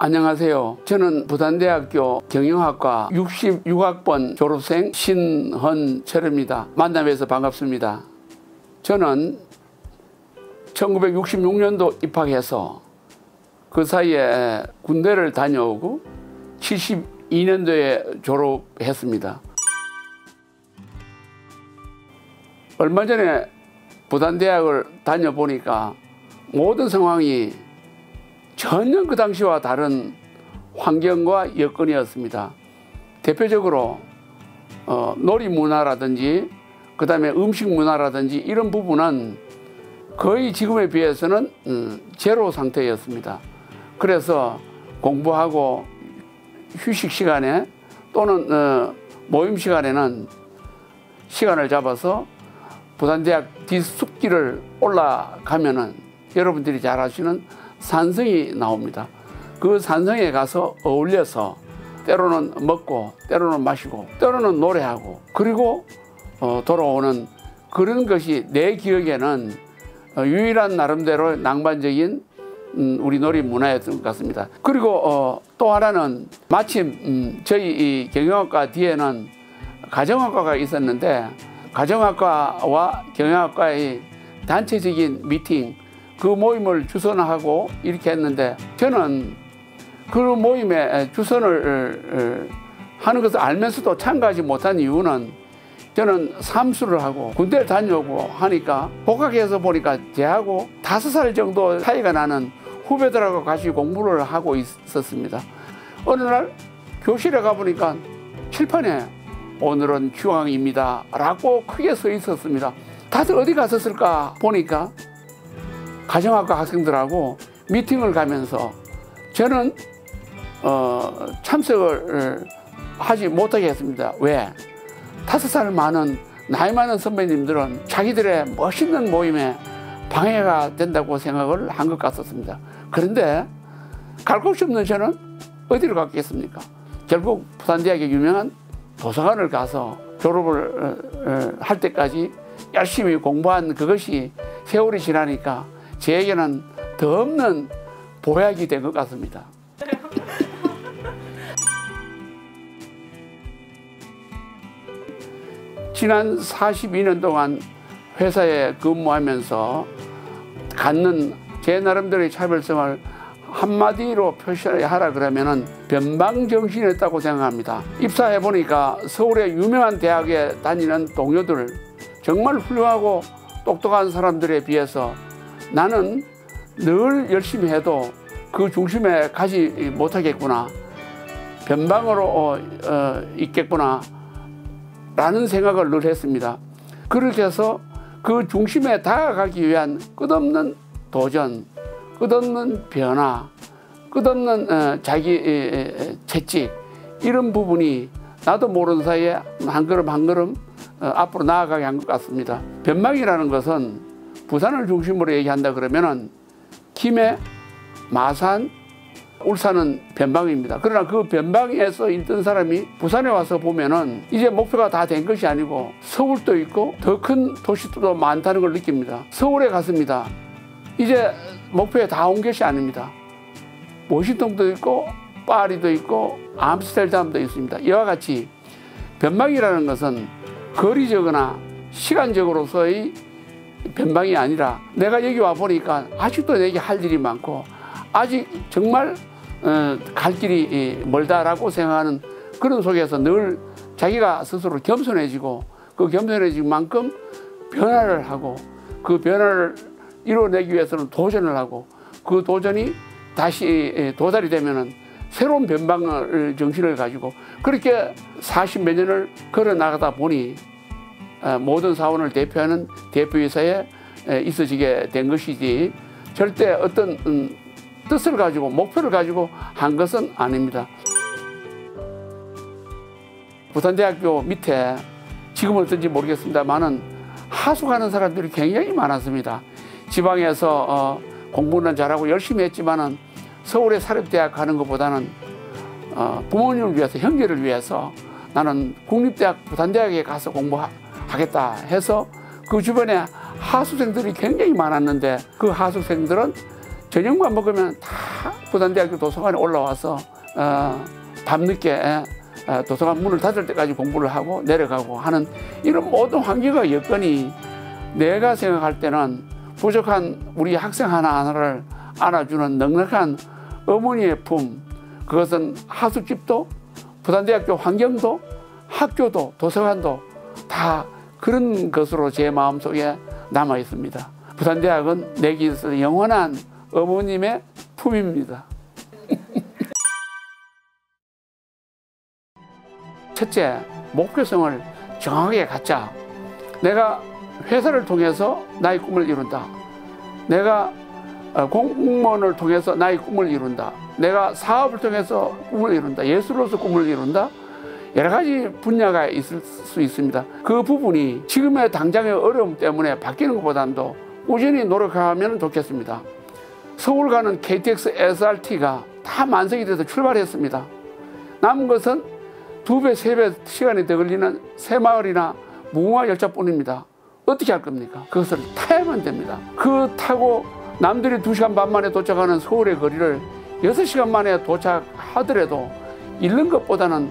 안녕하세요. 저는 부산대학교 경영학과 66학번 졸업생 신헌철입니다. 만나뵈서 반갑습니다. 저는 1966년도 입학해서 그 사이에 군대를 다녀오고 72년도에 졸업했습니다. 얼마 전에 부산대학을 다녀보니까 모든 상황이 전혀 그 당시와 다른 환경과 여건이었습니다. 대표적으로 놀이 문화라든지 그 다음에 음식 문화라든지 이런 부분은 거의 지금에 비해서는 제로 상태였습니다. 그래서 공부하고 휴식 시간에 또는 모임 시간에는 시간을 잡아서 부산대학 뒷숲길을 올라가면은 여러분들이 잘 아시는 산성이 나옵니다. 그 산성에 가서 어울려서 때로는 먹고 때로는 마시고 때로는 노래하고 그리고 돌아오는 그런 것이 내 기억에는 유일한 나름대로 낭만적인 우리 놀이 문화였던 것 같습니다. 그리고 또 하나는 마침 저희 이 경영학과 뒤에는 가정학과가 있었는데 가정학과와 경영학과의 단체적인 미팅 그 모임을 주선하고 이렇게 했는데 저는 그 모임에 주선을 하는 것을 알면서도 참가하지 못한 이유는 저는 삼수를 하고 군대를 다녀오고 하니까 복학해서 보니까 저하고 5살 정도 차이가 나는 후배들하고 같이 공부를 하고 있었습니다. 어느 날 교실에 가보니까 칠판에 오늘은 휴강입니다 라고 크게 써 있었습니다. 다들 어디 갔었을까 보니까 가정학과 학생들하고 미팅을 가면서 저는 참석을 하지 못하게 했습니다. 왜? 5살 많은 나이 많은 선배님들은 자기들의 멋있는 모임에 방해가 된다고 생각을 한 것 같았습니다. 그런데 갈 곳이 없는 저는 어디로 갔겠습니까? 결국 부산대학의 유명한 도서관을 가서 졸업을 할 때까지 열심히 공부한 그것이 세월이 지나니까 저에게는 더 없는 보약이 된 것 같습니다. 지난 42년 동안 회사에 근무하면서 갖는 제 나름대로의 차별성을 한마디로 표시하라 그러면은 변방정신이었다고 생각합니다. 입사해 보니까 서울의 유명한 대학에 다니는 동료들 정말 훌륭하고 똑똑한 사람들에 비해서 나는 늘 열심히 해도 그 중심에 가지 못하겠구나, 변방으로 있겠구나 라는 생각을 늘 했습니다. 그렇게 해서 그 중심에 다가가기 위한 끝없는 도전, 끝없는 변화, 끝없는 자기 채찍 이런 부분이 나도 모르는 사이에 한 걸음 한 걸음 앞으로 나아가게 한 것 같습니다. 변방이라는 것은 부산을 중심으로 얘기한다 그러면은 김해, 마산, 울산은 변방입니다. 그러나 그 변방에서 있던 사람이 부산에 와서 보면은 이제 목표가 다 된 것이 아니고 서울도 있고 더 큰 도시도 많다는 걸 느낍니다. 서울에 갔습니다. 이제 목표에 다 온 것이 아닙니다. 워싱턴도 있고 파리도 있고 암스테르담도 있습니다. 이와 같이 변방이라는 것은 거리적이나 시간적으로서의 변방이 아니라 내가 여기 와 보니까 아직도 내게 할 일이 많고 아직 정말 갈 길이 멀다라고 생각하는 그런 속에서 늘 자기가 스스로 겸손해지고 그 겸손해진 만큼 변화를 하고 그 변화를 이루어내기 위해서는 도전을 하고 그 도전이 다시 도달이 되면은 새로운 변방을 정신을 가지고 그렇게 40몇 년을 걸어 나가다 보니 모든 사원을 대표하는 대표이사에 있어지게 된 것이지 절대 어떤 뜻을 가지고 목표를 가지고 한 것은 아닙니다. 부산대학교 밑에 지금은 어떤지 모르겠습니다만은 하숙하는 사람들이 굉장히 많았습니다. 지방에서 공부는 잘하고 열심히 했지만은 서울에 사립대학 가는 것보다는 부모님을 위해서 형제를 위해서 나는 국립대학 부산대학에 가서 공부하겠다 해서 그 주변에 하숙생들이 굉장히 많았는데 그 하숙생들은 저녁만 먹으면 다 부산대학교 도서관에 올라와서 밤늦게 도서관 문을 닫을 때까지 공부를 하고 내려가고 하는 이런 모든 환경과 여건이 내가 생각할 때는 부족한 우리 학생 하나하나를 안아주는 넉넉한 어머니의 품, 그것은 하숙집도 부산대학교 환경도 학교도 도서관도 다 그런 것으로 제 마음속에 남아 있습니다. 부산대학은 내게 있어서 영원한 어머님의 품입니다. 첫째, 목표성을 정확하게 갖자. 내가 회사를 통해서 나의 꿈을 이룬다. 내가 공무원을 통해서 나의 꿈을 이룬다. 내가 사업을 통해서 꿈을 이룬다. 예술로서 꿈을 이룬다. 여러 가지 분야가 있을 수 있습니다. 그 부분이 지금의 당장의 어려움 때문에 바뀌는 것보다도 꾸준히 노력하면 좋겠습니다. 서울 가는 KTX SRT가 다 만석이 돼서 출발했습니다. 남은 것은 2배, 3배 시간이 더 걸리는 새마을이나 무궁화 열차뿐입니다. 어떻게 할 겁니까? 그것을 타야만 됩니다. 그 타고 남들이 2시간 반 만에 도착하는 서울의 거리를 6시간 만에 도착하더라도 잃는 것보다는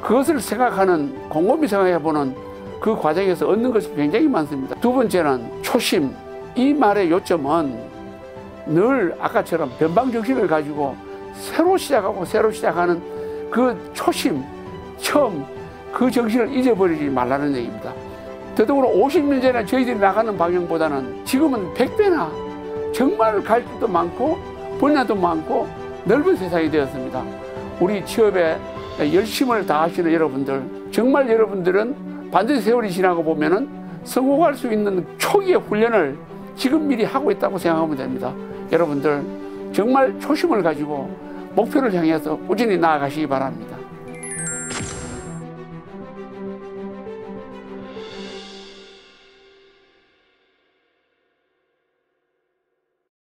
그것을 생각하는, 곰곰이 생각해보는 그 과정에서 얻는 것이 굉장히 많습니다. 두 번째는 초심. 이 말의 요점은 늘 아까처럼 변방정신을 가지고 새로 시작하고 새로 시작하는 그 초심, 처음 그 정신을 잊어버리지 말라는 얘기입니다. 더더구나 50년 전에 저희들이 나가는 방향보다는 지금은 100배나 정말 갈 길도 많고 분야도 많고 넓은 세상이 되었습니다. 우리 취업에 열심을 다하시는 여러분들, 정말 여러분들은 반드시 세월이 지나고 보면은 성공할 수 있는 초기의 훈련을 지금 미리 하고 있다고 생각하면 됩니다. 여러분들 정말 초심을 가지고 목표를 향해서 꾸준히 나아가시기 바랍니다.